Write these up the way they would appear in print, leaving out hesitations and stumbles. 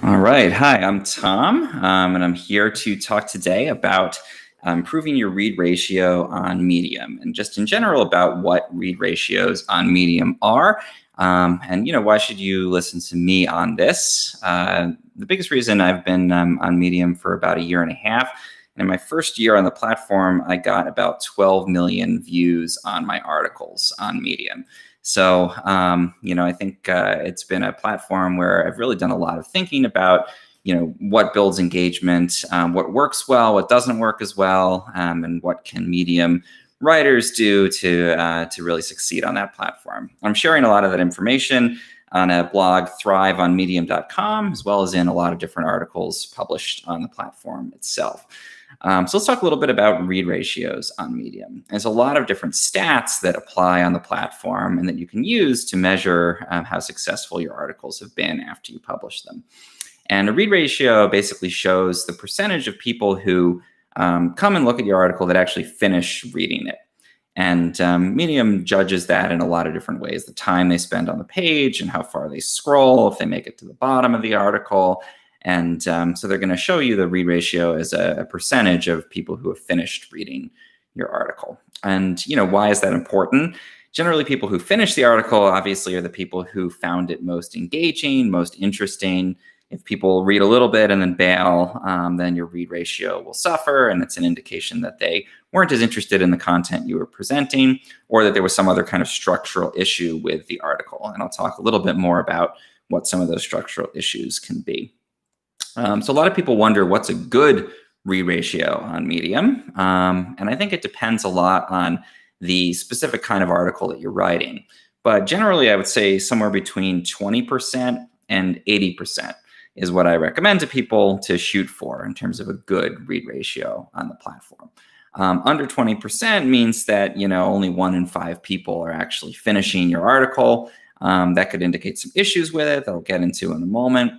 All right. Hi, I'm Tom, and I'm here to talk today about improving your read ratio on Medium, and just in general about what read ratios on Medium are. And why should you listen to me on this? The biggest reason I've been on Medium for about a year and a half. And in my first year on the platform, I got about 12 million views on my articles on Medium. So, I think it's been a platform where I've really done a lot of thinking about, what builds engagement, what works well, what doesn't work as well, and what can Medium writers do to really succeed on that platform. I'm sharing a lot of that information on a blog, thriveonmedium.com, as well as in a lot of different articles published on the platform itself. So let's talk a little bit about read ratios on Medium. There's a lot of different stats that apply on the platform and that you can use to measure how successful your articles have been after you publish them. And a read ratio basically shows the percentage of people who come and look at your article that actually finish reading it. And Medium judges that in a lot of different ways: the time they spend on the page and how far they scroll, if they make it to the bottom of the article. And so they're going to show you the read ratio as a percentage of people who have finished reading your article. And, why is that important? Generally, people who finish the article obviously are the people who found it most engaging, most interesting. If people read a little bit and then bail, then your read ratio will suffer. And it's an indication that they weren't as interested in the content you were presenting, or that there was some other kind of structural issue with the article. And I'll talk a little bit more about what some of those structural issues can be. So a lot of people wonder, what's a good read ratio on Medium? And I think it depends a lot on the specific kind of article that you're writing. But generally, I would say somewhere between 20% and 80% is what I recommend to people to shoot for in terms of a good read ratio on the platform. Under 20% means that, only 1 in 5 people are actually finishing your article. That could indicate some issues with it that I'll get into in a moment.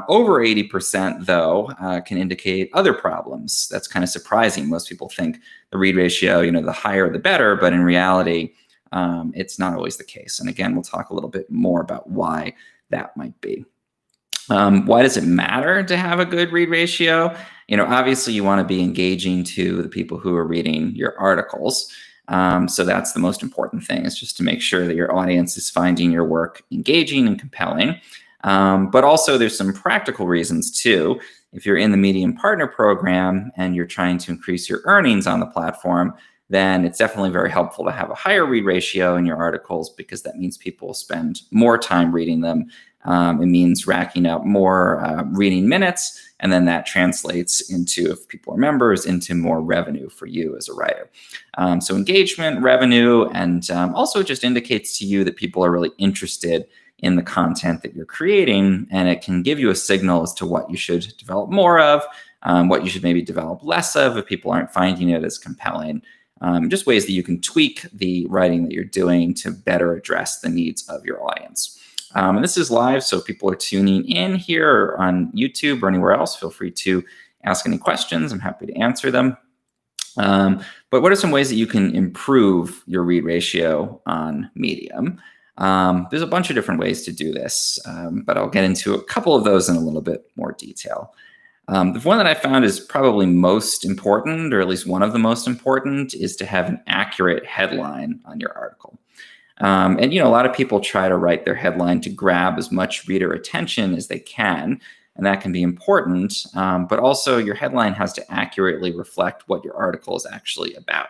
Over 80%, though, can indicate other problems. That's kind of surprising. Most people think the read ratio, the higher the better, but in reality, it's not always the case. And again, we'll talk a little bit more about why that might be. Why does it matter to have a good read ratio? Obviously, you want to be engaging to the people who are reading your articles. So that's the most important thing, is just to make sure that your audience is finding your work engaging and compelling. But also there's some practical reasons too. If you're in the Medium Partner Program and you're trying to increase your earnings on the platform, then it's definitely very helpful to have a higher read ratio in your articles, because that means people spend more time reading them. It means racking up more reading minutes, and then that translates into, if people are members, into more revenue for you as a writer. So engagement, revenue, and also just indicates to you that people are really interested in the content that you're creating, and it can give you a signal as to what you should develop more of, what you should maybe develop less of if people aren't finding it as compelling. Just ways that you can tweak the writing that you're doing to better address the needs of your audience. And this is live, so if people are tuning in here or on YouTube or anywhere else, feel free to ask any questions. I'm happy to answer them. But what are some ways that you can improve your read ratio on Medium? There's a bunch of different ways to do this, but I'll get into a couple of those in a little bit more detail. The one that I found is probably most important, or at least one of the most important, is to have an accurate headline on your article. And a lot of people try to write their headline to grab as much reader attention as they can, and that can be important, but also your headline has to accurately reflect what your article is actually about.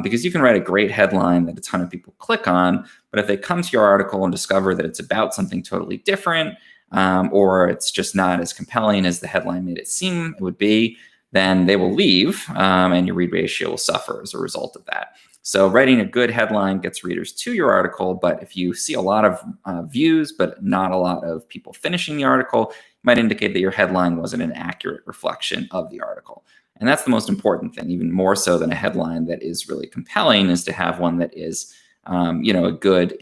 Because you can write a great headline that a ton of people click on, but if they come to your article and discover that it's about something totally different, or it's just not as compelling as the headline made it seem it would be, then they will leave, and your read ratio will suffer as a result of that. So writing a good headline gets readers to your article, but if you see a lot of views, but not a lot of people finishing the article, it might indicate that your headline wasn't an accurate reflection of the article. And that's the most important thing, even more so than a headline that is really compelling, is to have one that is, a good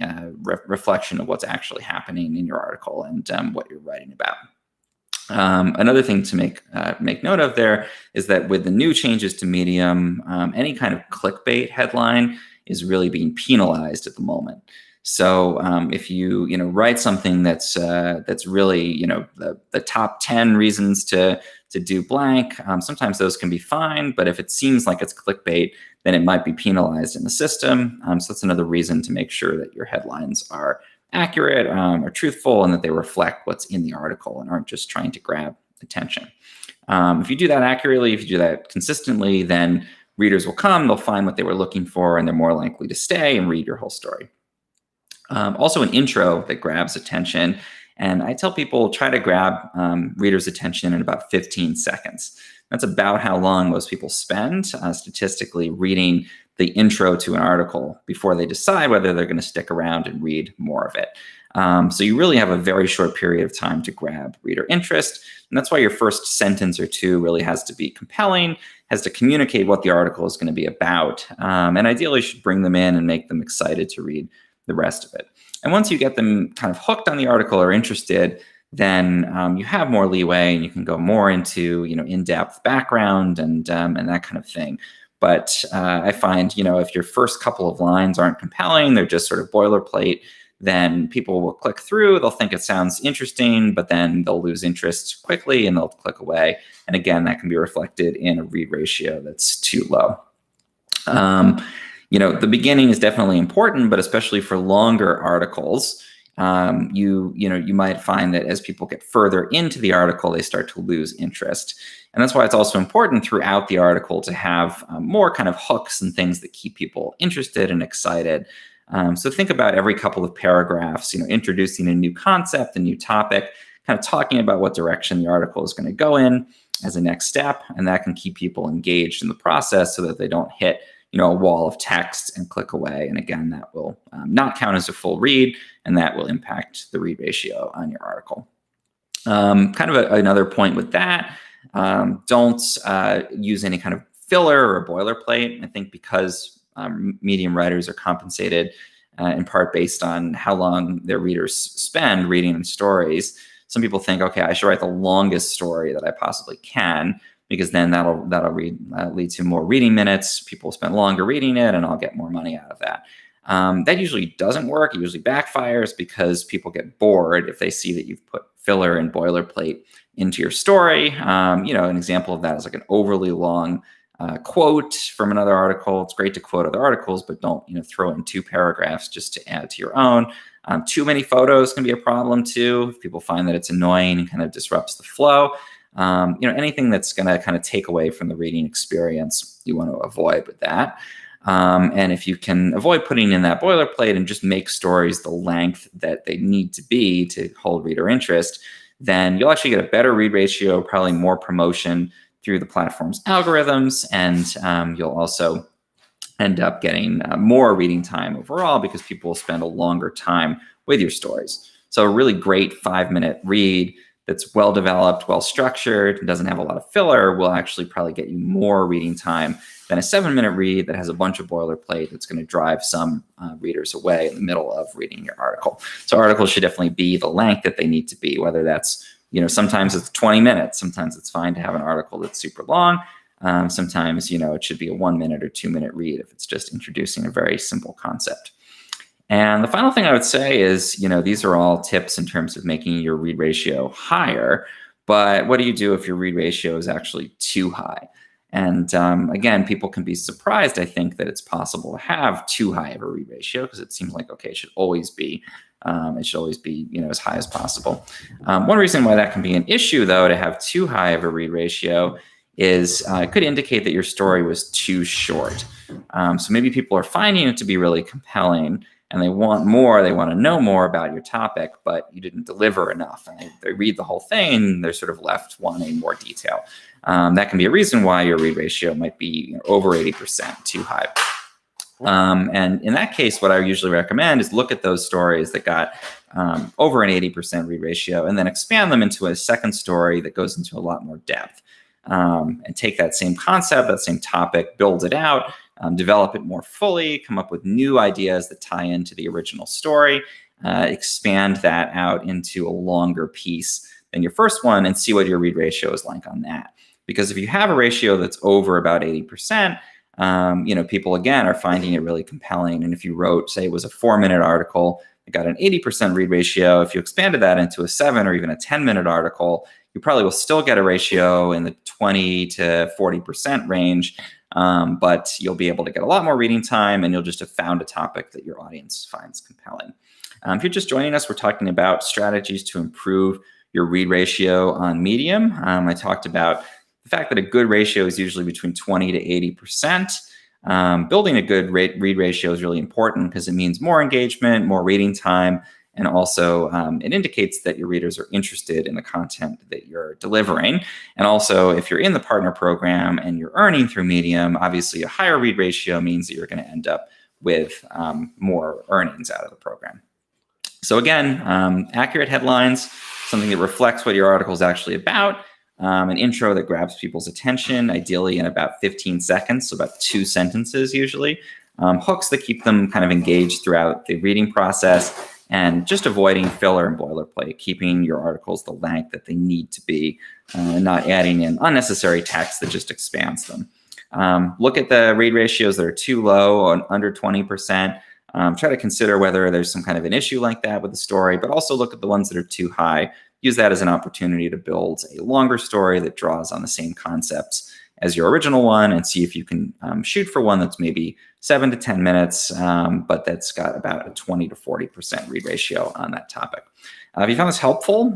reflection of what's actually happening in your article and what you're writing about. Another thing to make note of there is that with the new changes to Medium, any kind of clickbait headline is really being penalized at the moment. So if you write something that's really the top 10 reasons to do blank, sometimes those can be fine. But if it seems like it's clickbait, then it might be penalized in the system. So that's another reason to make sure that your headlines are accurate, or truthful, and that they reflect what's in the article and aren't just trying to grab attention. If you do that accurately, if you do that consistently, then readers will come, they'll find what they were looking for, and they're more likely to stay and read your whole story. Also, an intro that grabs attention. And I tell people, try to grab readers' attention in about 15 seconds. That's about how long most people spend statistically reading the intro to an article before they decide whether they're going to stick around and read more of it. So you really have a very short period of time to grab reader interest. And that's why your first sentence or two really has to be compelling, has to communicate what the article is going to be about. And ideally should bring them in and make them excited to read the rest of it. And once you get them kind of hooked on the article or interested, then you have more leeway and you can go more into in-depth background and that kind of thing. But I find if your first couple of lines aren't compelling, they're just sort of boilerplate, then people will click through, they'll think it sounds interesting, but then they'll lose interest quickly and they'll click away. And again, that can be reflected in a read ratio that's too low. The beginning is definitely important, but especially for longer articles, you might find that as people get further into the article, they start to lose interest. And that's why it's also important throughout the article to have more kind of hooks and things that keep people interested and excited. So think about every couple of paragraphs, introducing a new concept, a new topic, kind of talking about what direction the article is going to go in as a next step. And that can keep people engaged in the process so that they don't hit a wall of text and click away. And again, that will not count as a full read, and that will impact the read ratio on your article. Another point with that, don't use any kind of filler or boilerplate. I think because Medium writers are compensated in part based on how long their readers spend reading stories, some people think, okay, I should write the longest story that I possibly can, because then that'll lead to more reading minutes. People spend longer reading it, and I'll get more money out of that. That usually doesn't work. It usually backfires because people get bored if they see that you've put filler and boilerplate into your story. An example of that is like an overly long quote from another article. It's great to quote other articles, but don't throw in 2 paragraphs just to add to your own. Too many photos can be a problem too. If people find that it's annoying and kind of disrupts the flow. Anything that's going to kind of take away from the reading experience, you want to avoid with that. And if you can avoid putting in that boilerplate and just make stories the length that they need to be to hold reader interest, then you'll actually get a better read ratio, probably more promotion through the platform's algorithms, and you'll also end up getting more reading time overall because people will spend a longer time with your stories. So a really great 5-minute read that's well-developed, well-structured, and doesn't have a lot of filler will actually probably get you more reading time than a 7-minute read that has a bunch of boilerplate that's going to drive some readers away in the middle of reading your article. So articles should definitely be the length that they need to be, whether that's, sometimes it's 20 minutes. Sometimes it's fine to have an article that's super long. Sometimes, it should be a 1-minute or 2-minute read if it's just introducing a very simple concept. And the final thing I would say is, these are all tips in terms of making your read ratio higher. But what do you do if your read ratio is actually too high? And again, people can be surprised, I think, that it's possible to have too high of a read ratio, because it seems like, okay, it should always be as high as possible. One reason why that can be an issue, though, to have too high of a read ratio is it could indicate that your story was too short. So maybe people are finding it to be really compelling, and they want more, they want to know more about your topic, but you didn't deliver enough. And they read the whole thing, and they're sort of left wanting more detail. That can be a reason why your read ratio might be over 80% too high. And in that case, what I usually recommend is look at those stories that got over an 80% read ratio, and then expand them into a second story that goes into a lot more depth. And take that same concept, that same topic, build it out, develop it more fully, come up with new ideas that tie into the original story, expand that out into a longer piece than your first one, and see what your read ratio is like on that. Because if you have a ratio that's over about 80%, People, again, are finding it really compelling. And if you wrote, say it was a 4-minute article, it got an 80% read ratio. If you expanded that into a 7 or even a 10-minute article, you probably will still get a ratio in the 20 to 40% range, but you'll be able to get a lot more reading time, and you'll just have found a topic that your audience finds compelling. If you're just joining us, we're talking about strategies to improve your read ratio on Medium. I talked about the fact that a good ratio is usually between 20 to 80%. Building a good read ratio is really important because it means more engagement, more reading time, and also it indicates that your readers are interested in the content that you're delivering. And also, if you're in the partner program and you're earning through Medium, obviously a higher read ratio means that you're going to end up with more earnings out of the program. So again, accurate headlines, something that reflects what your article is actually about, an intro that grabs people's attention, ideally in about 15 seconds, so about 2 sentences usually, hooks that keep them kind of engaged throughout the reading process, and just avoiding filler and boilerplate, keeping your articles the length that they need to be, not adding in unnecessary text that just expands them. Look at the read ratios that are too low, or under 20%. Try to consider whether there's some kind of an issue like that with the story, but also look at the ones that are too high. Use that as an opportunity to build a longer story that draws on the same concepts as your original one, and see if you can shoot for one that's maybe 7 to 10 minutes, but that's got about a 20 to 40% read ratio on that topic. If you found this helpful,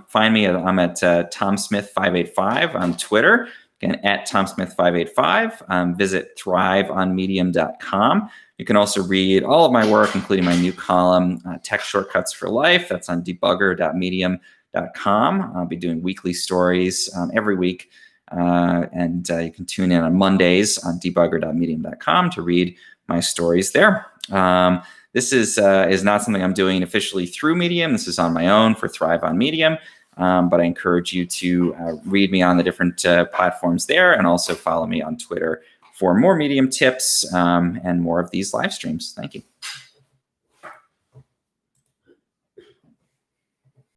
find me. I'm at TomSmith585 on Twitter. Again, at TomSmith585. Visit thriveonmedium.com. You can also read all of my work, including my new column, Tech Shortcuts for Life. That's on debugger.medium.com. I'll be doing weekly stories every week. And you can tune in on Mondays on debugger.medium.com to read my stories there. This is not something I'm doing officially through Medium. This is on my own for Thrive on Medium. But I encourage you to read me on the different platforms there, and also follow me on Twitter for more Medium tips and more of these live streams. Thank you.